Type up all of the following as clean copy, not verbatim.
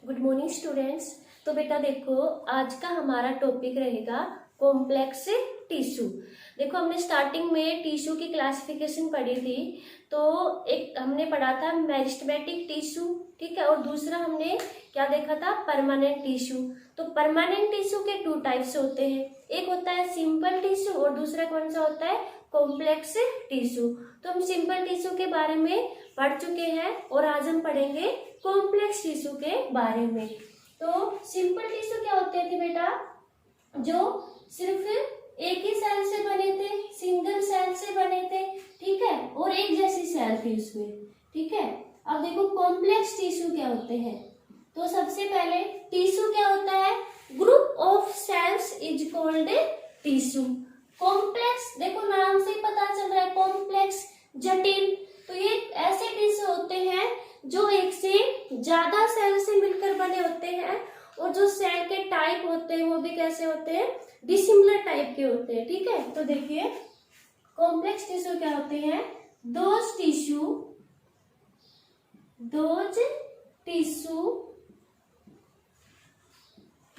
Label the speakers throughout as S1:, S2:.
S1: Good morning students. तो बेटा देखो, आज का हमारा टॉपिक रहेगा कॉम्प्लेक्स टिश्यू। देखो, हमने स्टार्टिंग में टिश्यू की क्लासिफिकेशन पढ़ी थी। तो एक हमने पढ़ा था मेरिस्टेमेटिक टिश्यू, ठीक है, और दूसरा हमने क्या देखा था, परमानेंट टिश्यू। तो परमानेंट टिश्यू के टू टाइप्स होते हैं, एक होता है सिंपल टिश्यू और दूसरा कौन सा होता है, कॉम्प्लेक्स टिश्यू। तो हम सिंपल टिश्यू के बारे में पढ़ चुके हैं और आज हम पढ़ेंगे कॉम्प्लेक्स टिश्यू के बारे में। तो सिंपल टिश्यू क्या होते थे बेटा, जो सिर्फ एक ही सेल से बने थे, सिंगल सेल से बने थे, ठीक है, और एक जैसी सेल थी उसमें, ठीक है। अब देखो कॉम्प्लेक्स टिश्यू क्या होते हैं। तो सबसे पहले टिश्यू क्या होता है, group of cells is called tissue. Complex देखो नाम से ही पता चल रहा है, कॉम्प्लेक्स जटिल। तो ये ऐसे टिश्यू होते हैं जो एक से ज्यादा सेल से मिलकर बने होते हैं, और जो सेल के टाइप होते हैं वो भी कैसे होते हैं, डिसिमिलर टाइप के होते हैं, ठीक है। तो देखिए कॉम्प्लेक्स टिश्यू क्या होते हैं, those tissue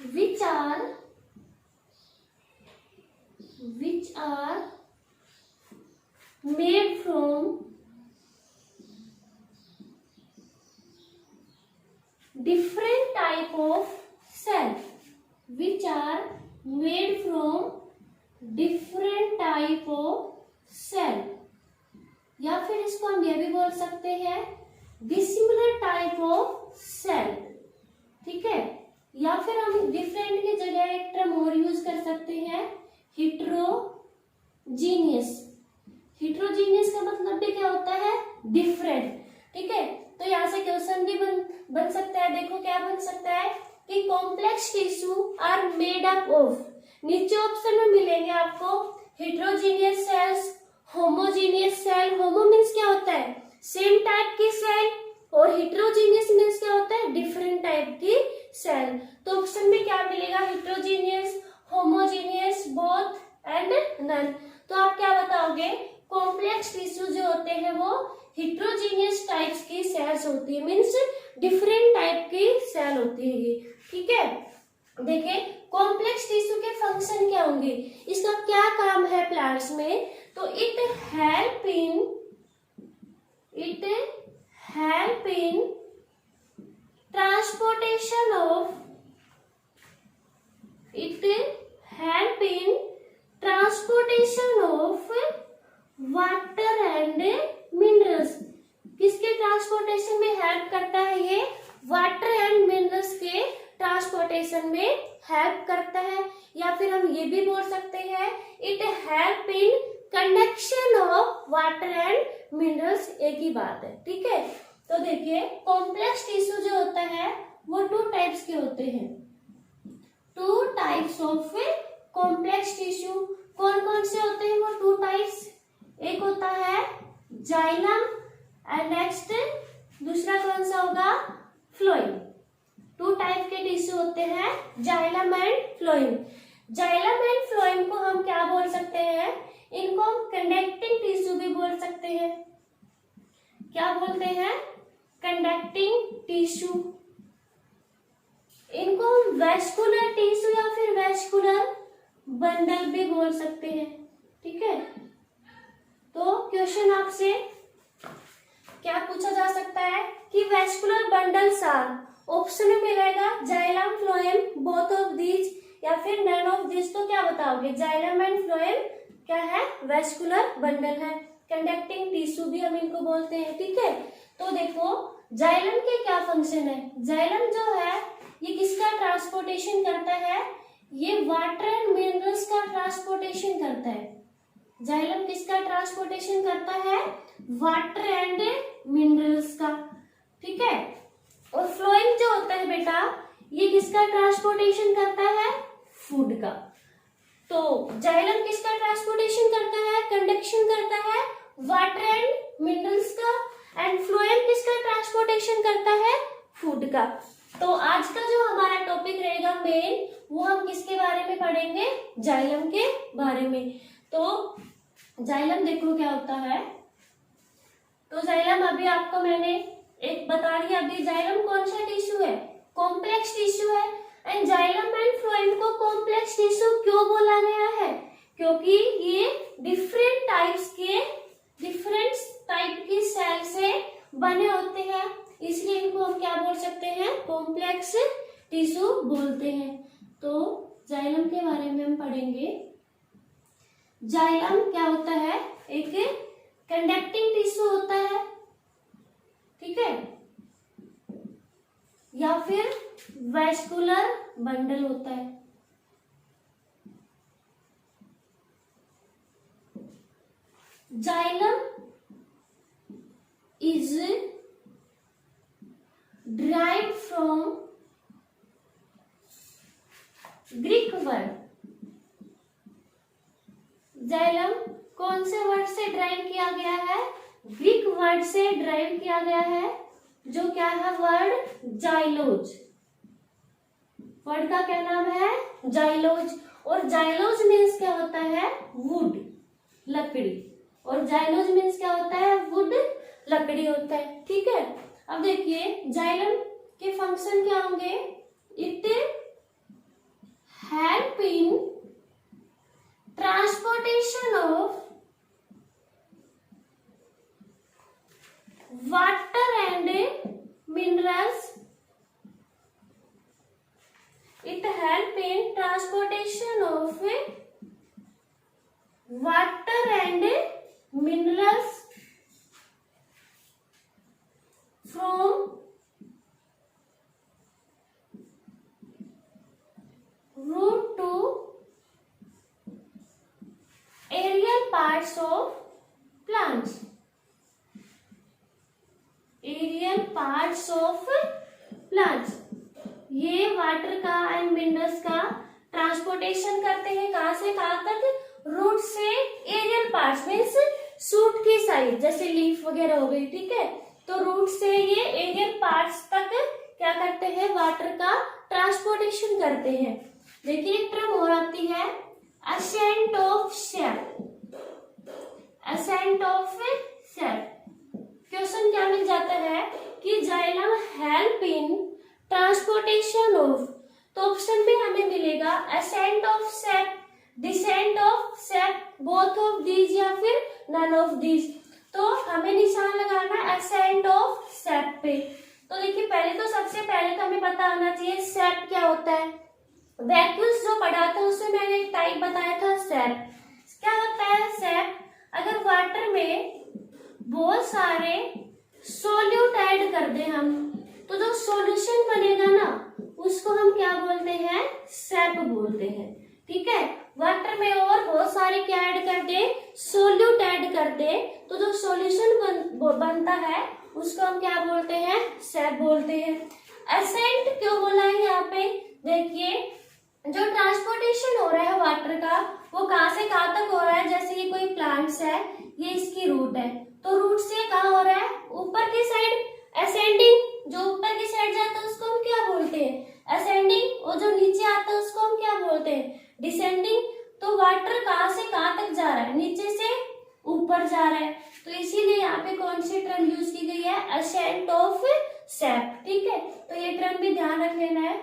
S1: which are made from different type of cell, which are made from different type of cell, या फिर इसको हम ये भी बोल सकते हैं डिसिमिलर टाइप ऑफ सेल, ठीक है। या फिर हम डिफरेंट की जगह एक टर्म और यूज कर सकते हैं, हिट्रोजीनियस। हिट्रोजीनियस का मतलब भी क्या होता है, डिफरेंट, ठीक है। तो यहाँ से क्वेश्चन भी बन सकता है। देखो क्या बन सकता है कि complex tissue are made up of, नीचे ऑप्शन में मिलेंगे आपको heterogeneous cells, homogeneous cell. Homo means क्या होता है, सेम टाइप की सेल, और हिट्रोजीनियस मीन्स क्या होता है, डिफरेंट टाइप की सेल। तो ऑप्शन में क्या मिलेगा, heterogeneous, homogeneous, both and none. तो आप क्या बताओगे, कॉम्प्लेक्स टिश्यू जो होते हैं वो हिट्रोजीनियस टाइप्स की सेल्स होती है, मीन्स डिफरेंट टाइप की सेल होती है ये, ठीक है। देखिए कॉम्प्लेक्स टिश्यू के फंक्शन क्या होंगे, इसका क्या काम है प्लांट्स में। तो it help in transportation of water and minerals. किसके ट्रांसपोर्टेशन में हेल्प करता है ये, वाटर एंड मिनरल्स के ट्रांसपोर्टेशन में हेल्प करता है। या फिर हम ये भी बोल सकते हैं it help in conduction of water and minerals, एक ही बात है, ठीक है। तो देखिए कॉम्प्लेक्स टिश्यू जो होता है वो टू टाइप्स के होते हैं, two types of complex tissue. कौन कौन से होते हैं वो टू टाइप्स, एक होता है जाइलम एंड नेक्स्ट दूसरा कौन सा होगा, फ्लोएम। टू टाइप के टिश्यू होते हैं, xylem and phloem. Xylem and phloem को हम क्या बोल सकते हैं, इनको हम कंडक्टिंग टिश्यू भी बोल सकते हैं। क्या बोलते हैं, कंडक्टिंग टिश्यू। इनको हम वेस्कुलर टिश्यू या फिर वेस्कुलर बंडल भी बोल सकते हैं, ठीक है। तो क्वेश्चन आपसे क्या पूछा जा सकता है कि वेस्कुलर बंडल्स आर, ऑप्शन में मिलेगा xylem, phloem, both of these या फिर नन ऑफ दीज। तो क्या बताओगे, जाइलम एंड फ्लोएम क्या है, वेस्कुलर बंडल है। कंडक्टिंग टिश्यू भी हम इनको बोलते हैं, ठीक है। तो देखो जाइलम के क्या फंक्शन है, जाइलम जो है ये किसका ट्रांसपोर्टेशन करता है, ये वाटर एंड मिनरल्स का ट्रांसपोर्टेशन करता है। जाइलम किसका ट्रांसपोर्टेशन करता है, वाटर एंड मिनरल्स का, ठीक है। और फ्लोएम जो होता है बेटा, ये किसका ट्रांसपोर्टेशन करता है, फूड का। तो जाइलम किसका ट्रांसपोर्टेशन करता है, कंडक्शन करता है वाटर एंड मिनरल्स का, एंड फ्लोएम किसका ट्रांसपोर्टेशन करता है, फूड का। तो आज का जो हमारा टॉपिक रहेगा मेन, वो हम किसके बारे में पढ़ेंगे, जाइलम के बारे में। तो जाइलम देखो क्या होता है, तो जाइलम अभी आपको मैंने एक बता दिया, अभी जाइलम कौन सा टिश्यू है, कॉम्प्लेक्स टिश्यू है। एंड जाइलम एंड फ्लोएम को कॉम्प्लेक्स टिश्यू क्यों बोला गया है? क्योंकि ये डिफरेंट टाइप की सेल से बने होते हैं, इसलिए इनको हम क्या बोल सकते हैं? कॉम्प्लेक्स टिश्यू बोलते हैं। तो जाइलम के बारे में हम पढ़ेंगे। जाइलम क्या होता है? एक कंडक्टिंग टिश्यू होता है, ठीक है, या फिर वैस्कुलर बंडल होता है। Xylem is derived from Greek word। Xylem कौन से वर्ड से ड्राइव किया गया है? ग्रीक वर्ड से ड्राइव किया गया है, जो क्या है? Word xylose. वर्ड का क्या नाम है? जाइलोज। और जाइलोज मीन्स क्या होता है? वुड, लकड़ी। और जाइलोज मीन्स क्या होता है? वुड, लकड़ी होता है, ठीक है। अब देखिए जाइलम के फंक्शन क्या होंगे? It help in transportation of water and minerals. It help in transportation of water and minerals from root to aerial parts of plants। aerial parts of plants ये वाटर का एंड मिनरल्स का transportation करते हैं। कहां से कहां तक? Root से एरियल पार्ट्स मीन्स सूट की साइड, जैसे लीफ वगैरह हो गई, ठीक है। तो रूट से ये एरियल पार्ट्स तक क्या करते हैं? वाटर का ट्रांसपोर्टेशन करते हैं। देखिए एक टर्म और आती है ascent of sap. Ascent of sap question क्या मिल जाता है कि xylem help in transportation of, तो ऑप्शन में हमें मिलेगा ascent of sap, descent of sap, both of these या फिर नन ऑफ दीज। तो हमें निशान लगाना है असेंट ऑफ सेप पे। तो देखिए पहले तो सबसे पहले तो हमें पता होना चाहिए सेप क्या होता है। वैक्यूल्स जो पढ़ा था उसमें मैंने एक टाइप बताया था सेप। क्या होता है सेप? अगर वाटर में बहुत सारे सोल्यूट ऐड कर दे हम, तो जो सॉल्यूशन बनेगा ना उसको हम क्या बोलते हैं? सेप बोलते हैं, ठीक है। वाटर में और बहुत सारे क्या ऐड कर दे? सोल्यूट ऐड कर दे, तो जो सॉल्यूशन बनता है उसको हम क्या बोलते हैं? सेप बोलते हैं। एसेंट क्यों बोला है यहाँ पे? देखिए जो ट्रांसपोर्टेशन हो रहा है वाटर का वो कहाँ से कहाँ तक हो रहा है? जैसे ये कोई प्लांट्स है, ये इसकी रूट है, तो रूट से कहाँ हो रहा है? ऊपर की साइड असेंडिंग। जो ऊपर की साइड जाता है उसको हम क्या बोलते हैं? असेंडिंग। और जो नीचे आता है उसको हम क्या बोलते हैं? डिसेंडिंग। तो वाटर कहाँ से कहाँ तक जा रहा है? नीचे से ऊपर जा रहा है, तो इसीलिए यहाँ पे कौन सी टर्म यूज की गई है? असेंट ऑफ सेप, ठीक है। तो ये टर्म भी ध्यान रख लेना है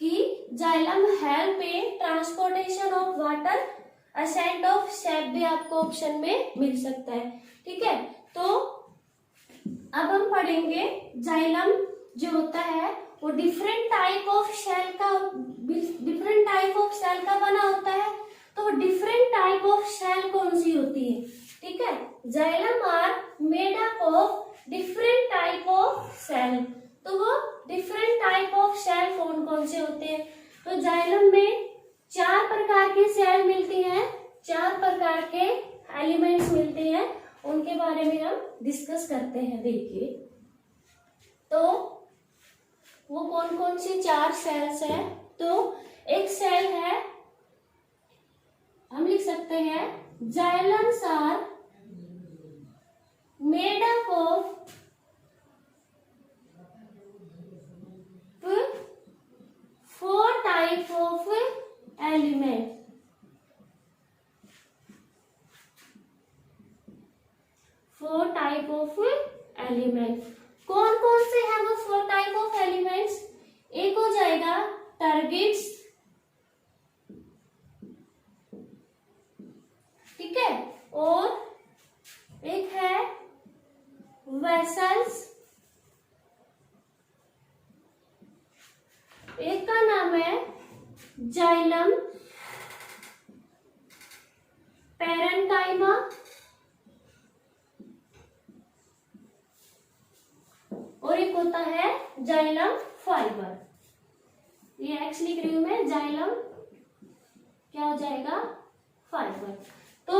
S1: कि xylem help in transportation of water. Ascent of sap भी आपको ऑप्शन में मिल सकता है, ठीक है। तो अब हम पढ़ेंगे जाइलम जो होता है वो डिफरेंट टाइप ऑफ सेल का बना होता है। तो वो डिफरेंट टाइप ऑफ सेल कौन सी होती है? ठीक है, xylem are made up of different type of cell. तो वो डिफरेंट टाइप ऑफ सेल कौन कौन से होते हैं? तो जाइलम में 4 प्रकार की सेल मिलती हैं, 4 प्रकार के एलिमेंट्स मिलते हैं, उनके बारे में हम डिस्कस करते हैं। देखिए तो वो कौन कौन सी 4 सेल्स हैं? तो एक सेल है, हम लिख सकते हैं xylems are made up of 4 type of element. 4 type of element कौन कौन से हैं? वो फोर टाइप ऑफ एलिमेंट्स, एक हो जाएगा टारगेट्स, ठीक है, और एक है वेसल्स, एक का नाम है जाइलम, पैरेन्काइमा, और एक होता है जाइलम फाइबर। ये एक्स लिख रही हूं मैं, जाइलम क्या हो जाएगा, फाइबर। तो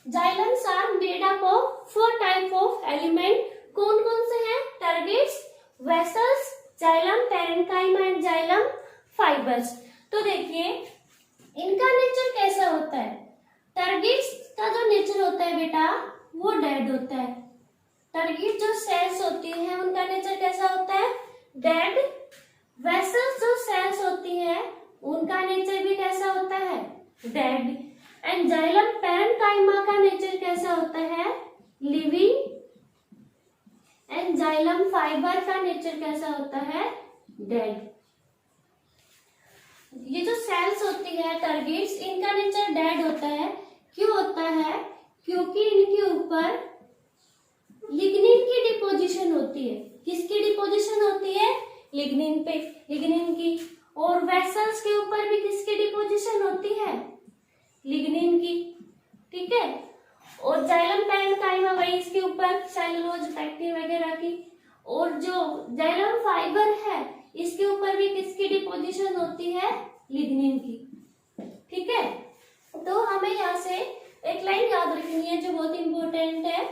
S1: xylems are made up of four type of element. कौन कौन से हैं, targets, vessels, xylem, parenchyma and xylem fibres. तो देखिए इनका नेचर कैसा होता है। टारगेट्स का जो नेचर होता है बेटा वो डेड होता है। टारगेट जो सेल्स होती हैं उनका नेचर कैसा होता है, डेड। वेसल्स जो सेल्स होती हैं उनका नेचर भी कैसा होता है, डेड। एंड जाइलम पैरेन्काइमा का नेचर कैसा होता है, लिविंग। एंड जाइलम फाइबर का नेचर कैसा होता है, डेड। ये जो सेल्स होती है टारगेट्स, इनका नेचर डेड होता है। क्यों होता है, क्योंकि इनके ऊपर लिग्निन की डिपोजिशन होती है। किसकी डिपोजिशन होती है, लिग्निन पे, लिग्निन की। और वेसल्स के ऊपर भी किसकी डिपोजिशन होती है, लिग्निन की, ठीक है। और जाइलम पैरेन्काइमा वही इसके ऊपर सेलुलोज, पैक्टिन वगैरह की। और जो जाइलम फाइबर है इसके ऊपर भी किसकी डिपोजिशन होती है, लिग्निन की, ठीक है। तो हमें यहाँ से एक लाइन याद रखनी है जो बहुत इंपॉर्टेंट है,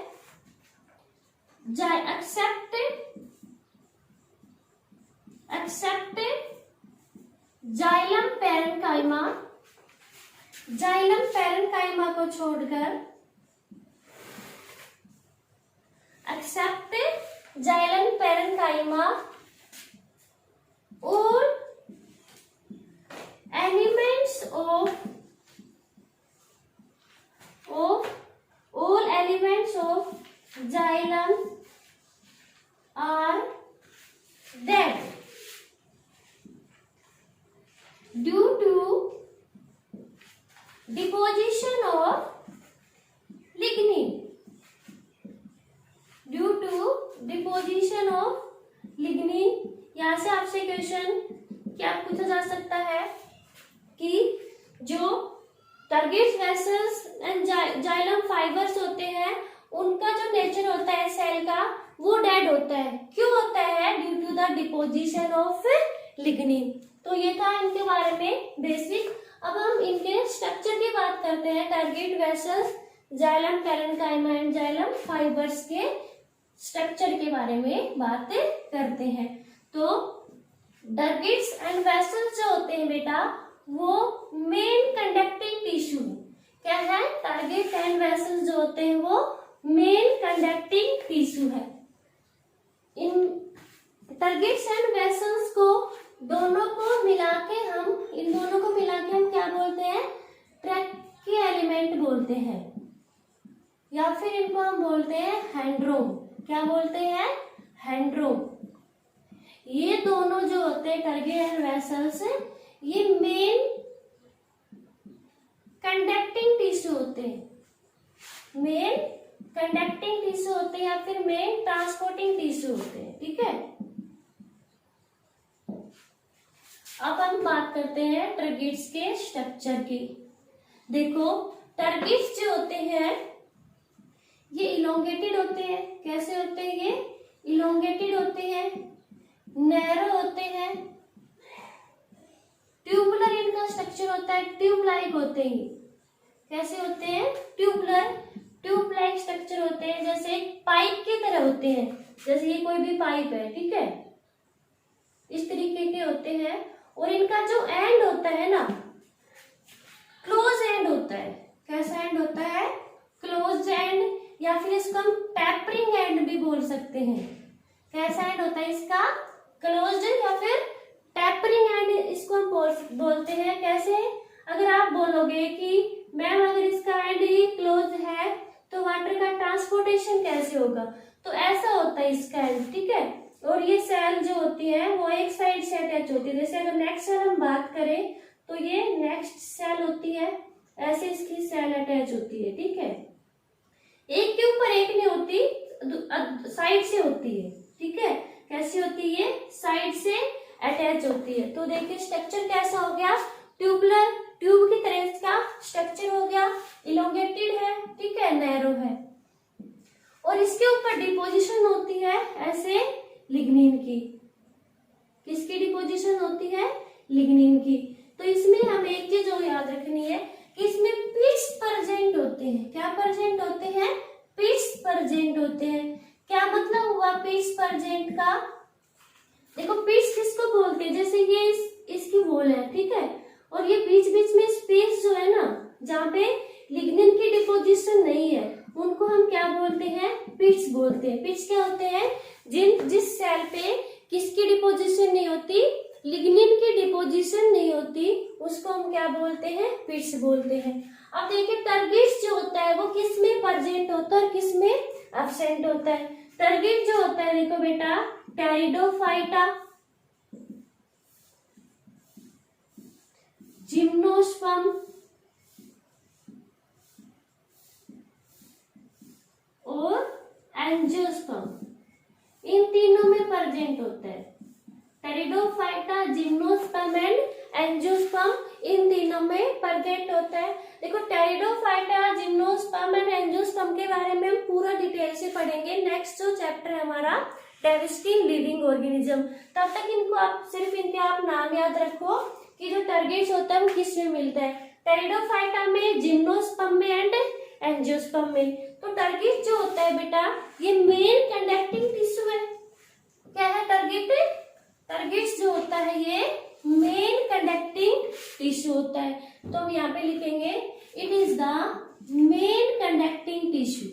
S1: except xylem parenchyma, xylem parenchyma को छोड़कर, एक्सेप्ट जाइलम पैरेन्काइमा और elements of all elements of xylem are dead due to deposition of lignin, due to deposition of lignin। यहां से आपसे क्वेश्चन क्या पूछा जा सकता है कि जो targets, vessels and xylem fibres होते हैं उनका जो नेचर होता है सेल का वो डेड होता है। क्यों होता है, due to the deposition of lignin. तो ये था इनके बारे में बेसिक। अब हम इनके स्ट्रक्चर की बात करते हैं, target, vessels, xylem parenchyma and xylem fibres के स्ट्रक्चर के बारे में बात करते हैं। तो टारगेट्स एंड वेसल्स जो होते हैं बेटा वो मेन कंडक्टिंग टिश्यू क्या है, टारगेट एंड वेसल्स जो होते हैं वो मेन कंडक्टिंग टिश्यू है। इन टारगेट्स एंड वेसल्स को दोनों को मिला के हम क्या बोलते हैं, ट्रैकी एलिमेंट बोलते हैं, या फिर इनको हम बोलते हैं हैंड्रोम। क्या बोलते हैं, हैंड्रोम। ये दोनों जो होते हैं टारगेट एंड वेसल्स ये मेन कंडक्टिंग टिश्यू होते हैं, मेन कंडक्टिंग टिश्यू होते हैं या फिर मेन ट्रांसपोर्टिंग टिश्यू होते हैं, ठीक है। अब हम बात करते हैं टारगेट्स के स्ट्रक्चर की। देखो टारगेट्स जो होते हैं ये इलोंगेटेड होते हैं। कैसे होते हैं ये, इलोंगेटेड होते हैं, नैरो होते हैं, ट्यूबुलर इनका स्ट्रक्चर होता है, ट्यूब लाइक होते हैं। कैसे होते हैं, ट्यूबुलर, ट्यूब लाइक स्ट्रक्चर होते हैं, जैसे पाइप की तरह होते हैं। जैसे ये कोई भी पाइप है, ठीक है, इस तरीके के होते हैं। और इनका जो एंड होता है ना, क्लोज एंड होता है। कैसा एंड होता है, क्लोज एंड, या फिर इसको हम टेपरिंग एंड भी बोल सकते हैं। कैसा एंड होता है इसका, क्लोज्ड या फिर टेपरिंग एंड इसको हम बोलते हैं। कैसे, अगर आप बोलोगे कि मैम अगर इसका एंड ही क्लोज है तो वाटर का ट्रांसपोर्टेशन कैसे होगा, तो ऐसा होता है इसका एंड, ठीक है। और ये सेल जो होती है वो एक साइड से अटैच होती है। जैसे अगर नेक्स्ट सेल हम बात करें तो ये नेक्स्ट सेल होती है, ऐसे इसकी सेल अटैच होती है, ठीक है। एक के ऊपर एक नहीं होती, साइड से होती है, ठीक है। कैसी होती है ये? साइड से अटैच होती है। तो देखिए स्ट्रक्चर कैसा हो गया, ट्यूबुलर, ट्यूब की तरह इसका स्ट्रक्चर हो गया, इलोंगेटेड है, ठीक है, नैरो है। और इसके ऊपर डिपोजिशन होती है ऐसे लिग्निन की। किसकी डिपोजिशन होती है? लिग्निन की। तो इसमें हमें एक चीज और याद रखनी है कि इसमें पिट्स प्रेजेंट होते हैं। क्या प्रेजेंट होते हैं? पिट्स प्रेजेंट होते हैं। क्या मतलब हुआ पिट्स प्रेजेंट का? देखो पिट्स किसको बोलते हैं? जैसे ये इसकी वॉल है, ठीक है, और ये बीच बीच में स्पेस जो है ना, जहाँ पे लिग्निन की डिपोजिशन नहीं है, उनको हम क्या बोलते हैं? पिट्स बोलते हैं। पिट्स क्या होते हैं? जिस सेल पे किसकी डिपोजिशन नहीं होती? लिग्निन की डिपोजिशन नहीं होती, उसको हम क्या बोलते हैं? पिट्स बोलते हैं। अब देखिए टारगेट्स जो होता है वो किस में प्रेजेंट होता है और किस में एब्सेंट होता है। टारगेट जो होता है देखो बेटा, टेरिडोफाइटा, जिम्नोस्पर्म और एंजियोस्पर्म, इन तीनों में प्रेजेंट होता है। टेरिडोफाइटा, जिम्नोस्पर्म एंड एंजियोस्पर्म, इन तीनों में प्रेजेंट होता है। देखो टेरिडोफाइटा, जिम्नोस्पर्म एंड एंजियोस्पर्म के बारे में हम पूरा डिटेल से पढ़ेंगे। नेक्स्ट जो चैप्टर है हमारा डाइवर्सिटी इन लिविंग ऑर्गेनिज्म। तब तक इनको आप सिर्फ इनके आप नाम याद रखो कि जो टारगेट्स होता है वो किस में मिलता है। टेरिडोफाइटा में, जिम्नोस्पर्म में एंड एंजियोस्पर्म में। तो टारगेट जो होता है बेटा, ये मेन कंडक्टिंग टिश्यू है। क्या है टारगेट? टारगेट्स जो होता है ये मेन कंडक्टिंग टिश्यू होता है। तो हम यहाँ पे लिखेंगे it is the main conducting tissue.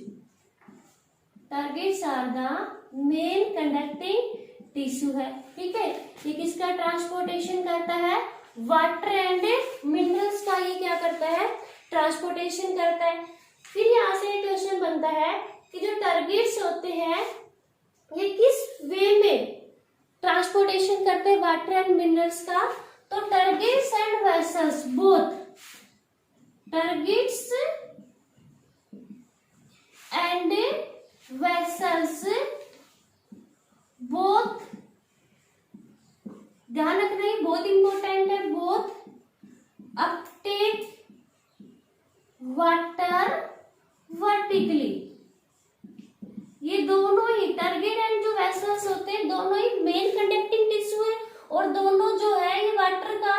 S1: Targets are the main conducting tissue है, ठीक है। ये किसका ट्रांसपोर्टेशन करता है? वाटर एंड मिनरल्स का ये क्या करता है? ट्रांसपोर्टेशन करता है। फिर यहाँ से क्वेश्चन बनता है कि जो टारगेट्स होते हैं ये किस वे में ट्रांसपोर्टेशन करते हैं वाटर एंड मिनरल्स का? तो targets and vessels both, targets and vessels both, ध्यान रखना है बहुत इंपॉर्टेंट है, बोथ अपटेक वाटर वर्टिकली। ये दोनों ही टारगेट एंड जो वेसल्स होते हैं दोनों ही मेन कंडक्टिंग टिश्यू है, और दोनों जो है ये वाटर का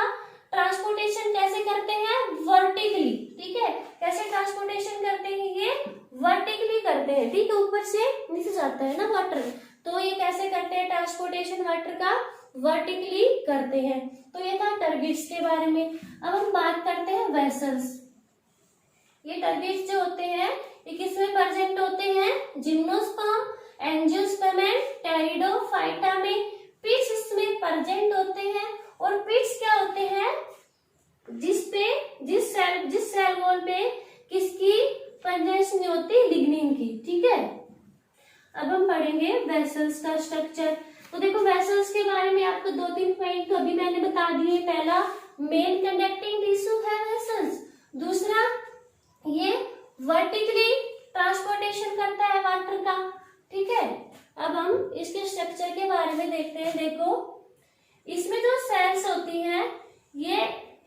S1: ट्रांसपोर्टेशन कैसे करते हैं? वर्टिकली, ठीक है। कैसे ट्रांसपोर्टेशन करते हैं? ये वर्टिकली करते हैं, ठीक है, ऊपर से नीचे जाता है ना वाटर, तो ये कैसे करते हैं ट्रांसपोर्टेशन वाटर का? वर्टिकली करते हैं। तो ये था टारगेट्स के बारे में। अब हम बात करते हैं वेसल्स। ये टारगेट्स जो होते हैं ये किसमें प्रेजेंट होते हैं? जिम्नोस्पर्म, एंजियोस्पर्म एंड टेरिडोफाइटा में। पिट्स इसमें प्रेजेंट होते हैं, और पिट्स क्या होते हैं? जिस सेल वॉल पे किसकी प्रेजेंस नहीं होती? लिग्निन की, ठीक है। अब हम पढ़ेंगे वेसल्स का स्ट्रक्चर। तो देखो वेसल्स के बारे में आपको 2-3 पॉइंट तो अभी मैंने बता दिए। पहला, मेन कंडक्टिंग टिश्यू है वेसल्स। दूसरा, ये वर्टिकली ट्रांसपोर्टेशन करता है वाटर का, ठीक है। अब हम इसके स्ट्रक्चर के बारे में देखते हैं। देखो इसमें जो सेल्स होती हैं ये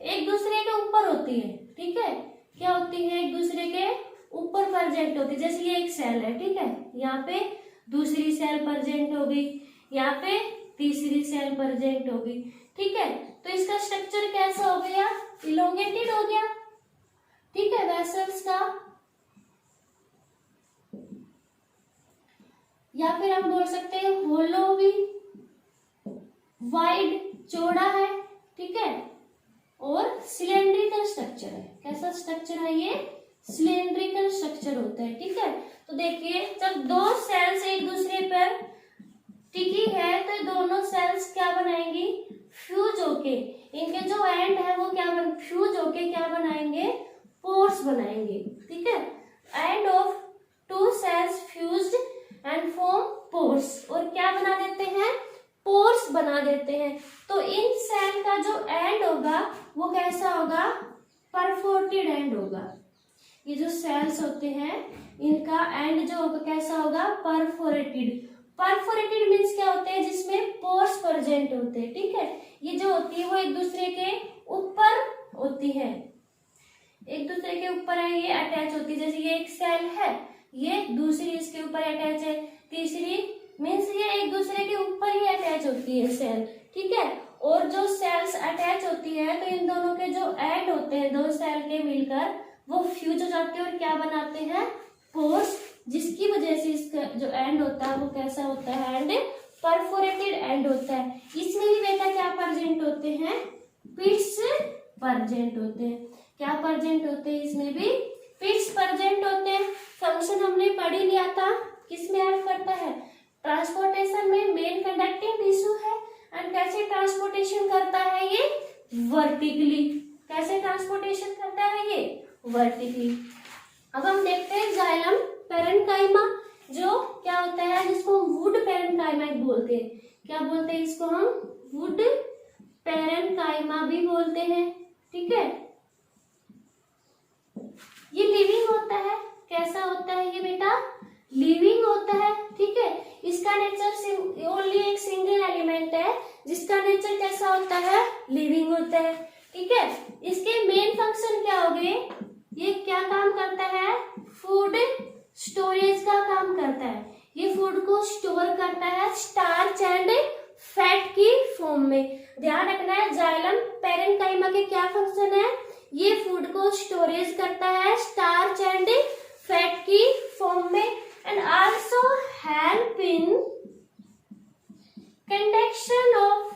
S1: एक दूसरे के ऊपर होती है, ठीक है। क्या होती है? एक दूसरे के ऊपर प्रेजेंट होती है। जैसे ये एक सेल है, ठीक है, यहाँ पे दूसरी सेल प्रेजेंट हो गई, यहाँ पे तीसरी सेल प्रेजेंट हो गई, ठीक है। तो इसका स्ट्रक्चर कैसा हो गया? इलोंगेटेड हो गया, ठीक है, वेसल्स का। या फिर हम बोल सकते हैं होलो भी, वाइड, चौड़ा है, ठीक है, और सिलेंड्रिकल स्ट्रक्चर है। कैसा स्ट्रक्चर है ये? सिलेंड्रिकल स्ट्रक्चर होता है, ठीक है। तो देखिए जब दो सेल्स एक दूसरे पर टिकी है तो ये दोनों सेल्स क्या बनाएंगी? फ्यूज होके, इनके जो एंड है वो फ्यूज होके क्या बनाएंगे? पोर्स बनाएंगे, ठीक है। End of two cells fused and form pores, और क्या बना देते हैं? पोर्स बना देते हैं। तो इन सेल का जो एंड होगा वो कैसा होगा, परफोरेटेड एंड होगा। ये जो सेल्स होते हैं इनका एंड जो होगा कैसा होगा, परफोरेटेड। परफोरेटेड मीन्स क्या होते हैं, जिसमें पोर्स प्रेजेंट होते हैं, ठीक है। ये जो होती है वो एक दूसरे के ऊपर होती है, एक दूसरे के ऊपर है, ये अटैच होती है। जैसे ये एक सेल है, ये दूसरी इसके ऊपर अटैच है, तीसरी मीन्स ये एक दूसरे के ऊपर ही अटैच होती है सेल, ठीक है। और जो सेल्स अटैच होती है तो इन दोनों के जो एंड होते हैं दो सेल के मिलकर वो फ्यूज हो जाते हैं और क्या बनाते हैं, पोर्स, जिसकी वजह से इसका जो एंड होता है वो कैसा होता है, एंड परफोरेटेड एंड होता है। इसमें भी बेटा क्या प्रेजेंट होते हैं, पिट्स प्रेजेंट होते हैं। क्या प्रेजेंट होते हैं, इसमें भी पिट्स प्रेजेंट होते हैं। फंक्शन हमने पढ़ ही लिया था, किसमें हेल्प करता है, ट्रांसपोर्टेशन में मेन कंडक्टिंग टिश्यू है। एंड कैसे ट्रांसपोर्टेशन करता है ये, वर्टिकली। कैसे ट्रांसपोर्टेशन करता है ये, वर्टिकली। अब हम देखते हैं जाइलम पेरेन्काइमा, जो क्या होता है, जिसको वुड पेरेन्काइमा बोलते हैं। क्या बोलते हैं इसको हम, वुड पेरेन्काइमा भी बोलते हैं, ठीक है। ये लिविंग होता है, कैसा होता है ये बेटा, लिविंग होता है, ठीक है। इसका नेचर ओनली एक सिंगल एलिमेंट है जिसका नेचर कैसा होता है, लिविंग होता है, ठीक है। इसके मेन फंक्शन क्या हो गए, ये क्या काम करता है, फूड स्टोरेज का काम करता है। ये फूड को स्टोर करता है स्टार्च एंड फैट की फॉर्म में। ध्यान रखना है, जाइलम पेरेन्काइमा के क्या फंक्शन है, ये फूड को स्टोरेज करता है स्टार्च एंड फैट की फॉर्म में, and also help in conduction of,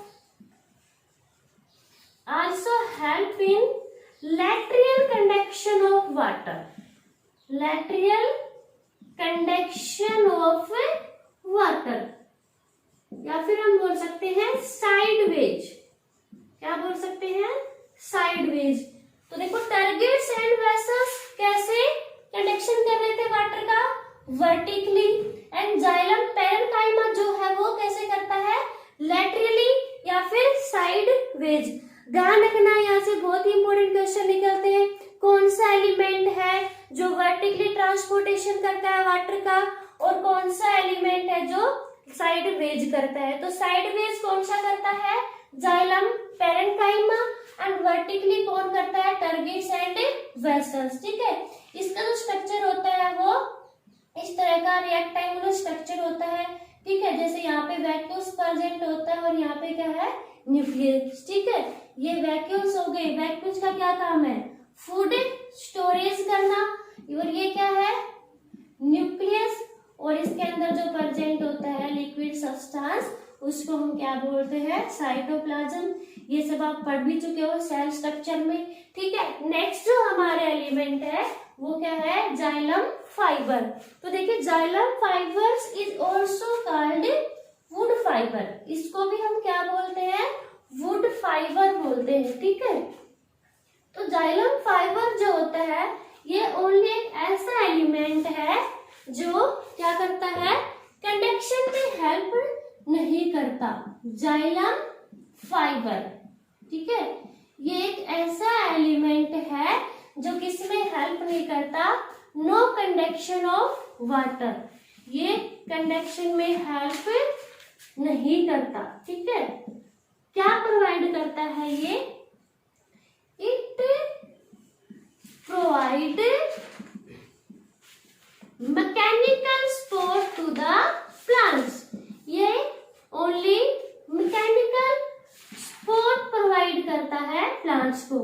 S1: also help in lateral conduction of water, lateral conduction of water, या फिर हम बोल सकते हैं साइडवेज। क्या बोल सकते हैं, साइडवेज। तो देखो टर्गेट्स एंड वेसल्स कैसे कंडक्शन कर रहे थे वाटर का, वर्टिकली। एंड जाइलम पेरेन्काइमा जो है वो कैसे करता है, लैटरली या फिर साइडवेज। ध्यान रखना, यहाँ से बहुत ही इंपॉर्टेंट क्वेश्चन निकलते हैं। कौन सा एलिमेंट है जो वर्टिकली ट्रांसपोर्टेशन करता है वाटर का, और कौन सा एलिमेंट है जो साइडवेज करता है। तो साइडवेज कौन सा करता है, जाइलम पेरेन्काइमा, एंड वर्टिकली कौन करता है, टर्गेट्स एंड वेसल्स, ठीक है। इसका जो स्ट्रक्चर होता है वो इस तरह का रेक्टेंगुलर स्ट्रक्चर होता है, ठीक है। जैसे यहाँ पे वैक्यूल्स प्रेजेंट होता है और यहाँ पे क्या है, न्यूक्लियस, ठीक है। ये वैक्यूल्स हो गए, वैक्यूल्स का क्या काम है, फूड स्टोरेज करना, और ये क्या है, न्यूक्लियस, और इसके अंदर जो प्रेजेंट होता है लिक्विड सब्सटेंस उसको हम क्या बोलते हैं, साइटोप्लाज्म। ये सब आप पढ़ भी चुके हो सेल स्ट्रक्चर में, ठीक है। नेक्स्ट जो हमारे एलिमेंट है वो क्या है, जाइलम फाइबर। तो देखिए xylem fibres is also called wood fibre, इसको भी हम क्या बोलते हैं, वुड फाइबर बोलते हैं, ठीक है। तो जाइलम फाइबर जो होता है ये ओनली एक ऐसा एलिमेंट है जो क्या करता है, कंडक्शन में हेल्प नहीं करता, जाइलम फाइबर, ठीक है। ये एक ऐसा एलिमेंट है जो किसमें हेल्प नहीं करता, नो कंडक्शन ऑफ वाटर, ये कंडक्शन में हेल्प नहीं करता, ठीक है। क्या प्रोवाइड करता है ये, it provide mechanical support to the plants, ये ओनली मैकेनिकल सपोर्ट प्रोवाइड करता है प्लांट्स को,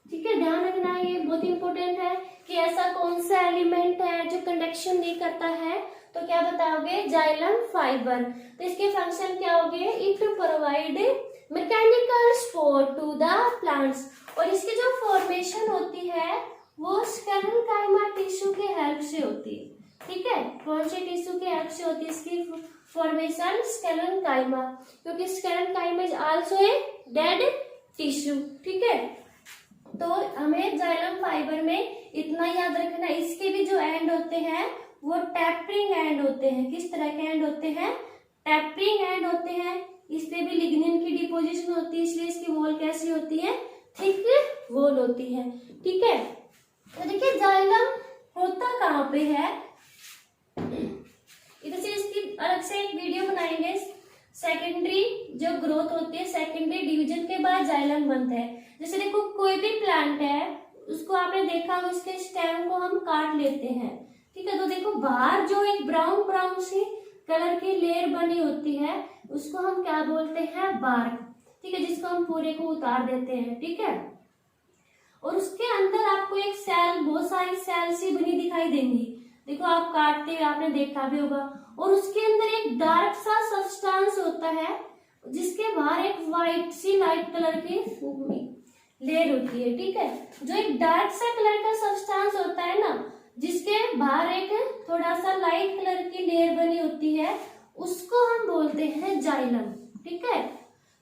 S1: ठीक है। ध्यान रखना ये बहुत इंपॉर्टेंट है कि ऐसा कौन सा एलिमेंट है जो कंडक्शन नहीं करता है, तो क्या बताओगे, जाइलम फाइबर। तो इसके फंक्शन क्या हो गए, it provide mechanical support to the plants, और इसकी जो फॉर्मेशन होती है वो स्क्लेरेंकाइमा टिश्यू के हेल्प से होती है, ठीक है। कौन से टिश्यू के हेल्प से होती है इसकी फॉर्मेशन, स्क्लेरेंकाइमा, क्योंकि sclerenchyma is also a dead tissue, ठीक है। तो हमें जाइलम फाइबर में इतना याद रखना, इसके भी जो एंड होते हैं वो टैपरिंग एंड होते हैं। किस तरह के एंड होते हैं? टैपरिंग एंड होते हैं। इस पे भी लिग्निन की डिपोजिशन होती है, इसलिए इसकी वॉल कैसी होती है? थिक वॉल होती है। ठीक है, तो देखिए जाइलम होता कहाँ पे है, इधर से इसकी अलग से एक वीडियो बनाएंगे। सेकेंडरी जो ग्रोथ होती है, सेकेंडरी डिवीजन के बाद जाइलम बनता है। जैसे देखो कोई भी प्लांट है, उसको आपने देखा होगा, उसके स्टेम को हम काट लेते हैं। ठीक है, तो देखो बाहर जो एक ब्राउन ब्राउन सी कलर की लेयर बनी होती है, उसको हम क्या बोलते हैं? बार्क। ठीक है, जिसको हम पूरे को उतार देते हैं। ठीक है, और उसके अंदर आपको एक सेल, बहुत सारी सेल सी बनी दिखाई देंगी। देखो आप काटते हुए आपने देखा भी होगा। और उसके अंदर एक डार्क सा सब्सटेंस होता है, जिसके बाहर एक व्हाइट सी लाइट कलर की लेयर होती है। ठीक है, जो एक डार्क सा कलर का सब्सटेंस होता है ना, जिसके बाहर एक थोड़ा सा लाइट कलर की लेयर बनी होती है, उसको हम बोलते हैं जाइलम। ठीक है,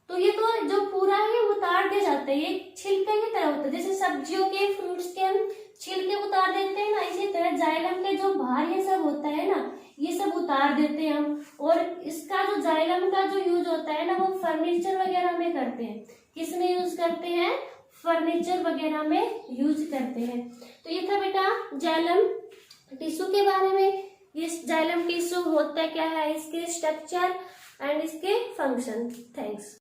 S1: तो ये तो जो पूरा ही उतार दिया जाता है, ये छिलके की तरह होता है। जैसे सब्जियों के, फ्रूट्स के हम छिलके उतार देते हैं ना, इसी तरह जाइलम के जो बाहर ये सब होता है ना, ये सब उतार देते हैं हम। और इसका जो जाइलम का जो यूज होता है ना, वो फर्नीचर वगैरह में करते हैं। किस में यूज करते हैं? फर्नीचर वगैरह में यूज करते हैं। तो ये था बेटा जाइलम टिश्यू के बारे में। ये जाइलम टिश्यू होता क्या है, इसके स्ट्रक्चर एंड इसके फंक्शन। थैंक्स।